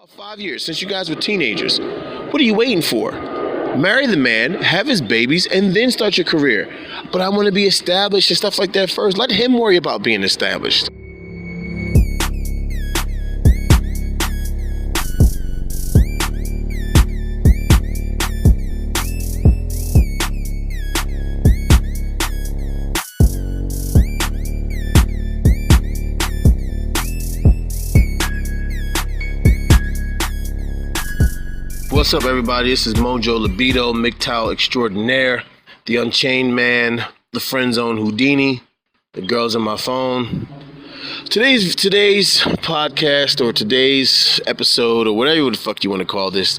5 years since you guys were teenagers. What are you waiting for? Marry the man, have his babies, and then start your career. But I want to be established and stuff like that first. Let him worry about being established. What's up, everybody? This is Mojo Libido, MGTOW extraordinaire, the Unchained Man, the Friend Zone Houdini, the girls on my phone. Today's podcast or today's episode or whatever the fuck you want to call this,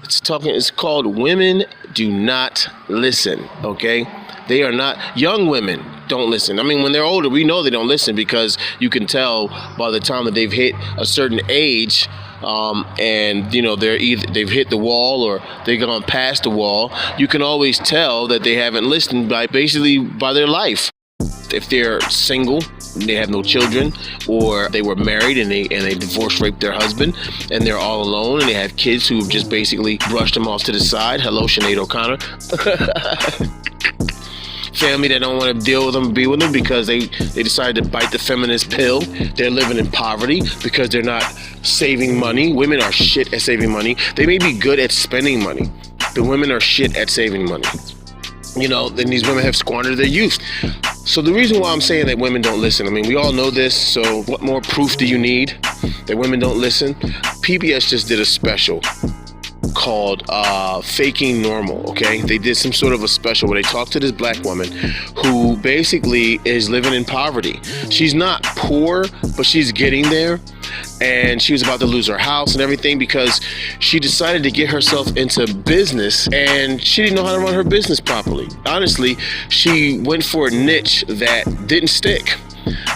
it's called Women Do Not Listen, okay? They are not, young women don't listen. I mean, when they're older, we know they don't listen because you can tell by the time that they've hit a certain age, and you know they've hit the wall or they've gone past the wall. You can always tell that they haven't listened by their life. If they're single, they have no children, or they were married and they divorce raped their husband and they're all alone and they have kids who have just basically brushed them off to the side. Hello, Sinead O'Connor. Family that don't want to deal with them, be with them because they decided to bite the feminist pill. They're living in poverty because they're not saving money. Women are shit at saving money. They may be good at spending money. The women are shit at saving money. You know, then these women have squandered their youth. So the reason why I'm saying that women don't listen, I mean, we all know this, so what more proof do you need that women don't listen? PBS just did a special called Faking Normal, okay? They did some sort of a special where they talked to this black woman who basically is living in poverty. She's not poor, but she's getting there. And she was about to lose her house and everything because she decided to get herself into business and she didn't know how to run her business properly. Honestly, she went for a niche that didn't stick.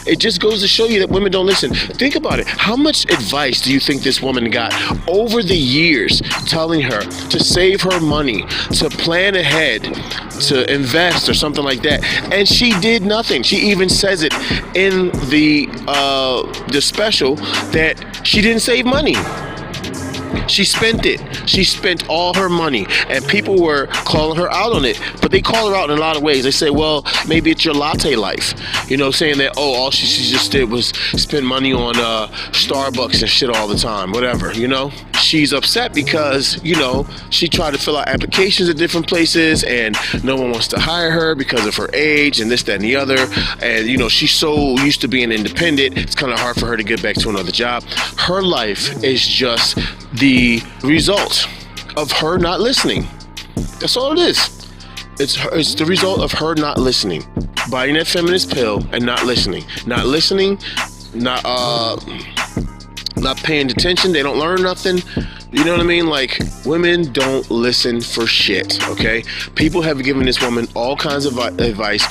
It just goes to show you that women don't listen. Think about it. How much advice do you think this woman got over the years telling her to save her money, to plan ahead, to invest or something like that? And she did nothing. She even says it in the special that she didn't save money. She spent it. She spent all her money, and people were calling her out on it. But they call her out in a lot of ways. They say, well, maybe it's your latte life. You know, saying that, oh, all she just did was spend money on Starbucks and shit all the time, whatever, you know? She's upset because, you know, she tried to fill out applications at different places, and no one wants to hire her because of her age and this, that, and the other. And, you know, she's so used to being independent, it's kind of hard for her to get back to another job. Her life is just the result of her not listening. That's all it is. It's the result of her not listening, biting that feminist pill and not listening, not paying attention. They don't learn nothing. You know what I mean? Like, women don't listen for shit, okay? People have given this woman all kinds of advice,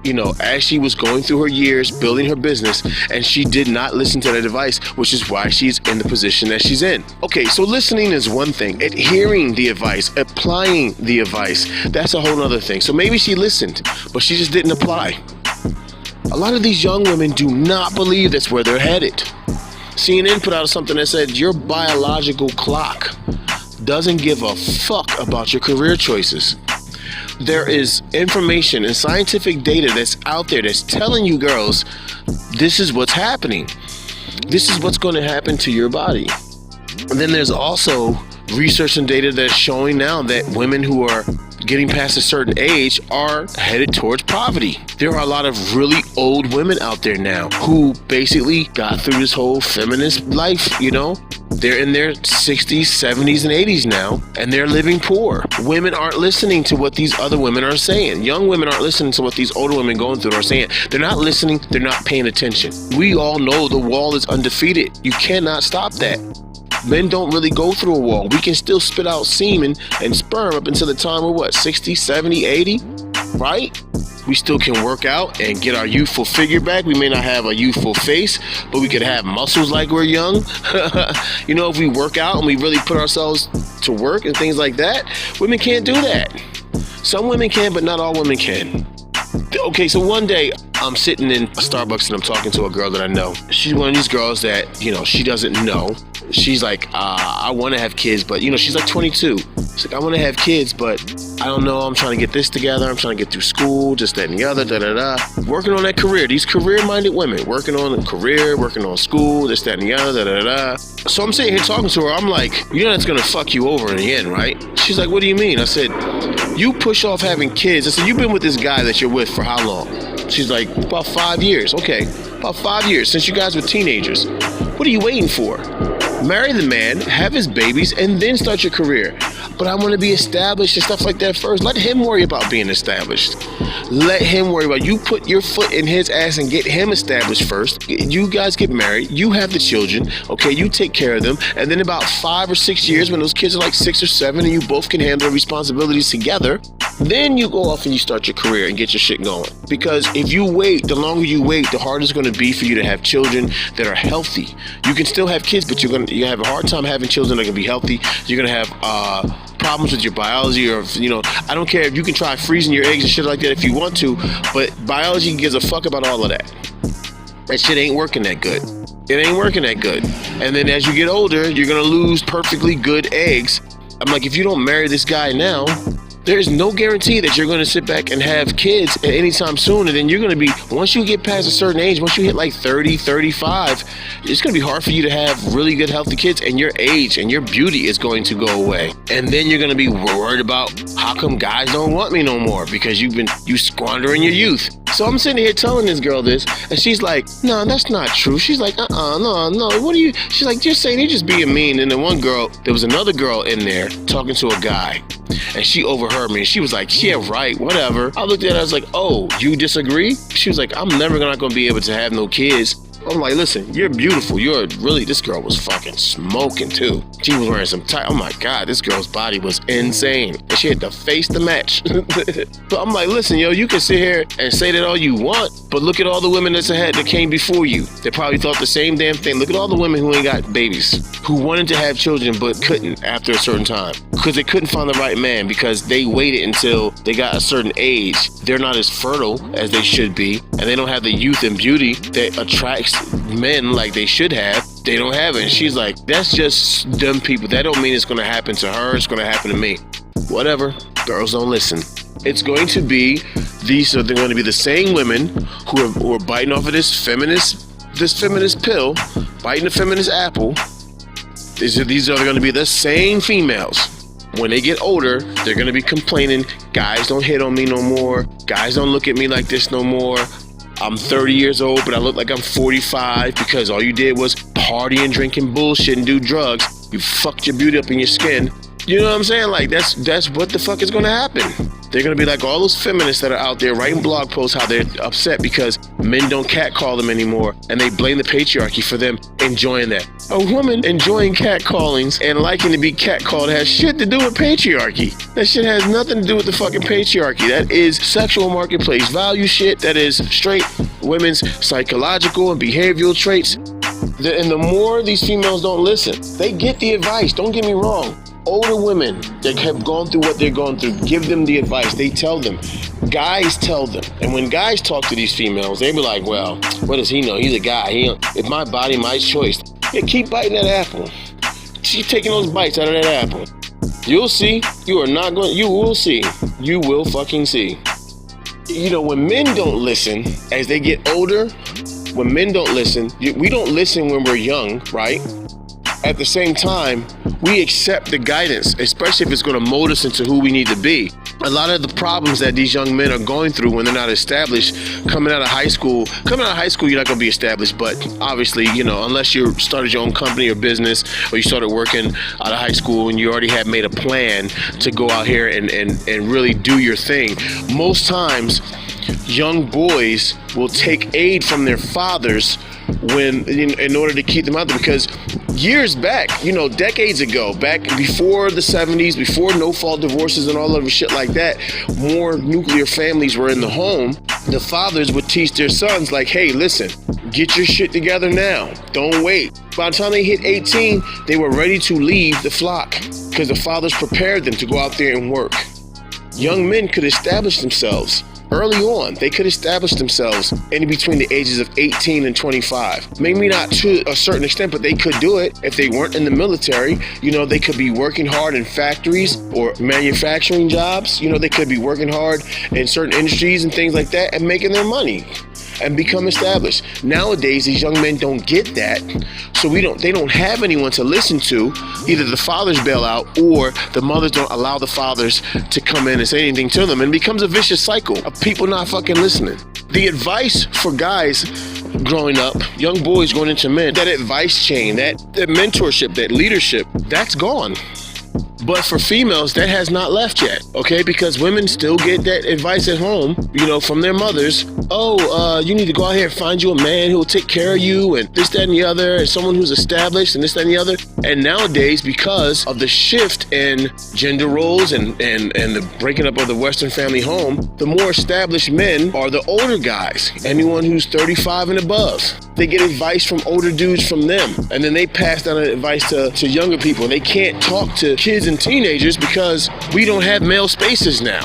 you know, as she was going through her years building her business, and she did not listen to that advice, which is why she's in the position that she's in. Okay, so listening is one thing. Adhering the advice, applying the advice, that's a whole other thing. So maybe she listened, but she just didn't apply. A lot of these young women do not believe that's where they're headed. CNN put out something that said your biological clock doesn't give a fuck about your career choices. There is information and scientific data that's out there that's telling you girls, this is what's happening. This is what's going to happen to your body. And then there's also research and data that's showing now that women who are getting past a certain age are headed towards poverty. There are a lot of really old women out there now who basically got through this whole feminist life, you know? They're in their 60s, 70s, and 80s now, and they're living poor. Women aren't listening to what these other women are saying. Young women aren't listening to what these older women going through are saying. They're not listening. They're not paying attention. We all know the wall is undefeated. You cannot stop that. Men don't really go through a wall. We can still spit out semen and sperm up until the time of 60, 70, 80, right? We still can work out and get our youthful figure back. We may not have a youthful face, but we could have muscles like we're young. You know, if we work out and we really put ourselves to work and things like that, women can't do that. Some women can, but not all women can. Okay, so one day I'm sitting in a Starbucks and I'm talking to a girl that I know. She's one of these girls that, you know, she doesn't know she's like, I want to have kids, but she's like 22. She's like, I want to have kids, but I don't know. I'm trying to get this together. I'm trying to get through school, just that and the other, Working on that career. These career-minded women, working on a career, working on school, this, that, and the other, So I'm sitting here talking to her. I'm like, that's going to fuck you over in the end, right? She's like, what do you mean? I said, you push off having kids. I said, you've been with this guy that you're with for how long? She's like, about 5 years. Okay, about 5 years since you guys were teenagers. What are you waiting for? Marry the man, have his babies, and then start your career. But I want to be established and stuff like that first. Let him worry about being established. Let him worry about you. Put your foot in his ass and get him established first. You guys get married. You have the children. Okay, you take care of them. And then about 5 or 6 years, when those kids are like 6 or 7 and you both can handle the responsibilities together, then you go off and you start your career and get your shit going. Because if you wait, the longer you wait, the harder it's going to be for you to have children that are healthy. You can still have kids, but you have a hard time having children that can be healthy. You're going to have problems with your biology, or I don't care if you can try freezing your eggs and shit like that if you want to, but biology gives a fuck about all of that. That shit ain't working that good. It ain't working that good. And then as you get older, you're going to lose perfectly good eggs. I'm like, if you don't marry this guy now, there's no guarantee that you're going to sit back and have kids at any time soon. And then you're going to be, once you get past a certain age, once you hit like 30, 35, it's going to be hard for you to have really good, healthy kids, and your age and your beauty is going to go away. And then you're going to be worried about how come guys don't want me no more, because you squandering your youth. So I'm sitting here telling this girl this, and she's like, no, that's not true. She's like, no, what are you? She's like, just saying, you're just being mean. And then there was another girl in there talking to a guy, and she overheard me, and she was like, yeah, right, whatever. I looked at her, I was like, oh, you disagree? She was like, I'm never not gonna be able to have no kids. I'm like, listen, you're beautiful. This girl was fucking smoking too. She was wearing some tight, oh my God, this girl's body was insane. And she had the face to match. So I'm like, listen, you can sit here and say that all you want, but look at all the women that came before you. They probably thought the same damn thing. Look at all the women who ain't got babies, who wanted to have children but couldn't after a certain time, because they couldn't find the right man, because they waited until they got a certain age. They're not as fertile as they should be, and they don't have the youth and beauty that attracts men like they should have. They don't have it. And she's like, that's just dumb people. That don't mean it's going to happen to her. It's going to happen to me. Whatever. Girls don't listen. It's going to be they're going to be the same women who are biting off of this feminist pill, biting the feminist apple. These are going to be the same females. When they get older, they're going to be complaining, guys don't hit on me no more. Guys don't look at me like this no more. I'm 30 years old, but I look like I'm 45 because all you did was party and drinking bullshit and do drugs. You fucked your beauty up in your skin. You know what I'm saying? Like, that's what the fuck is going to happen. They're going to be like all those feminists that are out there writing blog posts how they're upset because men don't catcall them anymore, and they blame the patriarchy for them enjoying that. A woman enjoying catcallings and liking to be catcalled has shit to do with patriarchy. That shit has nothing to do with the fucking patriarchy. That is sexual marketplace value shit. That is straight women's psychological and behavioral traits. And the more these females don't listen, they get the advice. Don't get me wrong. Older women that have gone through what they're going through, give them the advice. They tell them. Guys tell them. And when guys talk to these females, they be like, well, what does he know? He's a guy. It's my body, my choice. Yeah, keep biting that apple. Keep taking those bites out of that apple. You'll see. You will see. You will fucking see. When men don't listen, as they get older, when men don't listen, we don't listen when we're young, right? At the same time, we accept the guidance, especially if it's going to mold us into who we need to be. A lot of the problems that these young men are going through when they're not established, coming out of high school, you're not going to be established, but obviously, unless you started your own company or business, or you started working out of high school and you already had made a plan to go out here and really do your thing. Most times, young boys will take aid from their fathers in order to keep them out there, because years back, decades ago, back before the 70s, before no-fault divorces and all of the shit like that, more nuclear families were in the home. The fathers would teach their sons, like, hey, listen, get your shit together now. Don't wait. By the time they hit 18, they were ready to leave the flock because the fathers prepared them to go out there and work. Young men could establish themselves early on. They could establish themselves in between the ages of 18 and 25. Maybe not to a certain extent, but they could do it if they weren't in the military. You know, they could be working hard in factories or manufacturing jobs. You know, they could be working hard in certain industries and things like that and making their money and become established. Nowadays, these young men don't get that, so they don't have anyone to listen to. Either the fathers bail out or the mothers don't allow the fathers to come in and say anything to them, and it becomes a vicious cycle of people not fucking listening. The advice for guys growing up, young boys going into men, that advice chain, that mentorship, that leadership, that's gone. But for females, that has not left yet, okay? Because women still get that advice at home, you know, from their mothers. Oh, you need to go out here and find you a man who will take care of you and this, that, and the other, and someone who's established and this, that, and the other. And nowadays, because of the shift in gender roles and the breaking up of the Western family home, the more established men are the older guys, anyone who's 35 and above. They get advice from older dudes from them, and then they pass down that advice to younger people. They can't talk to kids and teenagers because we don't have male spaces now.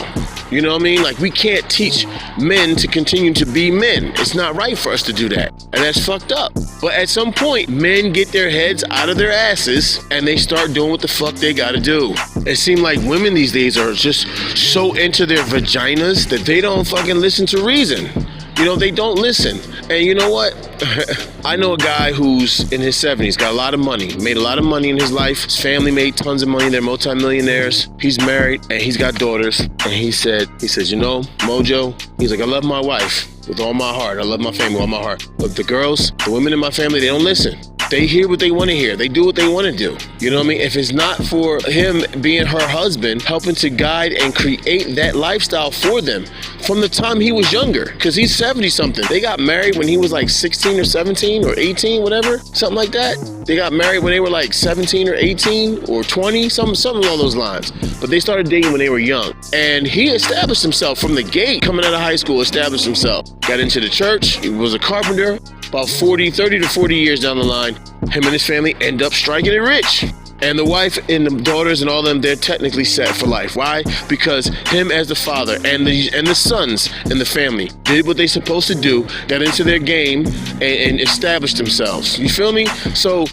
You know what I mean? Like, we can't teach men to continue to be men. It's not right for us to do that, and that's fucked up. But at some point, men get their heads out of their asses and they start doing what the fuck they gotta do. It seems like women these days are just so into their vaginas that they don't fucking listen to reason. You know, they don't listen. And you know what? I know a guy who's in his 70s, got a lot of money, made a lot of money in his life. His family made tons of money. They're multimillionaires. He's married and he's got daughters. And he says, you know, Mojo, he's like, I love my wife with all my heart. I love my family with all my heart. But the girls, the women in my family, they don't listen. They hear what they want to hear. They do what they want to do. You know what I mean? If it's not for him being her husband, helping to guide and create that lifestyle for them from the time he was younger, because he's 70-something. They got married when he was like 16 or 17 or 18, whatever, something like that. They got married when they were like 17 or 18 or 20, something along those lines. But they started dating when they were young. And he established himself from the gate, coming out of high school, established himself. Got into the church. He was a carpenter. About 30 to 40 years down the line, him and his family end up striking it rich. And the wife and the daughters and all them, they're technically set for life. Why? Because him as the father and the sons in the family did what they supposed to do, got into their game and established themselves. You feel me? So,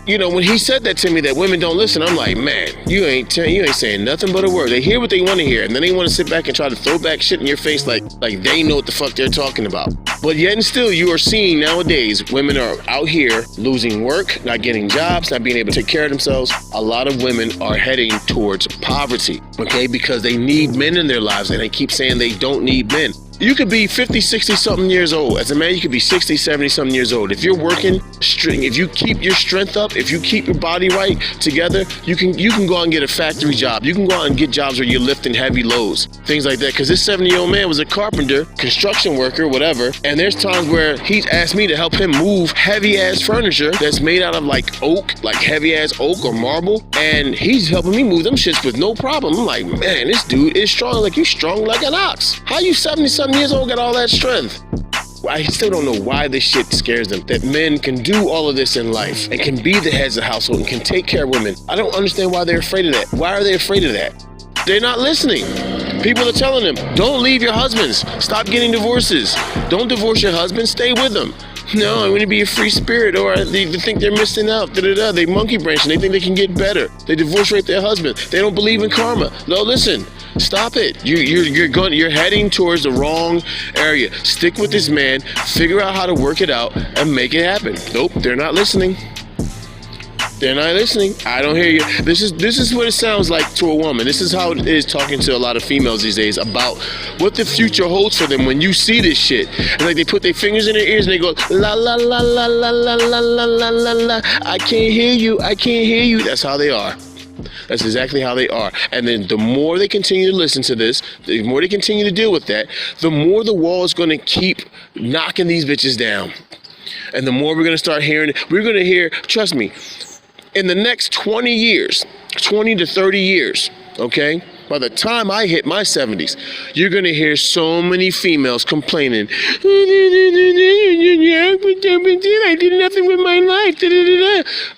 you know, when he said that to me, that women don't listen, I'm like, man, you ain't saying nothing but a word. They hear what they want to hear, and then they want to sit back and try to throw back shit in your face like they know what the fuck they're talking about. But yet and still, you are seeing nowadays, women are out here losing work, not getting jobs, not being able to take care of themselves. A lot of women are heading towards poverty, okay, because they need men in their lives, and they keep saying they don't need men. You could be 50, 60 something years old. As a man, you could be 60, 70 something years old. If you're working, if you keep your strength up, if you keep your body right together, you can go out and get a factory job. You can go out and get jobs where you're lifting heavy loads, things like that. Because this 70-year-old man was a carpenter, construction worker, whatever. And there's times where he's asked me to help him move heavy ass furniture that's made out of like oak, like heavy ass oak or marble. And he's helping me move them shits with no problem. I'm like, man, this dude is strong. Like, you strong like an ox. How you 70-something years old got all that strength? I still don't know why this shit scares them, that men can do all of this in life and can be the heads of the household and can take care of women. I don't understand why they're afraid of that. Why are they afraid of that? They're not listening. People are telling them, don't leave your husbands. Stop getting divorces. Don't divorce your husband. Stay with them. No, I want to be a free spirit, or they think they're missing out. They monkey branching. They think they can get better. They divorce rape their husband. They don't believe in karma. No, listen. Stop it. You're heading towards the wrong area. Stick with this man. Figure out how to work it out and make it happen. Nope, they're not listening. They're not listening. I don't hear you. This is what it sounds like to a woman. This is how it is talking to a lot of females these days about what the future holds for them when you see this shit. It's like they put their fingers in their ears and they go, la la la la la la la la la la la. I can't hear you. I can't hear you. That's how they are. That's exactly how they are. And then the more they continue to listen to this, the more they continue to deal with that, the more the wall is going to keep knocking these bitches down. And the more we're going to start hearing, we're going to hear, trust me, in the next 20 years, 20 to 30 years, okay, By the time I hit my 70s, you're gonna hear so many females complaining, I did nothing with my life.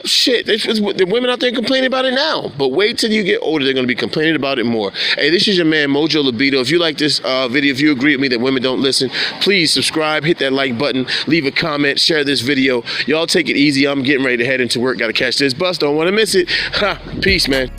Shit, the women out there complaining about it now. But wait till you get older, they're gonna be complaining about it more. Hey, this is your man Mojo Libido. If you like this video, if you agree with me that women don't listen, please subscribe, hit that like button, leave a comment, share this video. Y'all take it easy. I'm getting ready to head into work. Gotta catch this bus. Don't want to miss it. Ha, peace, man.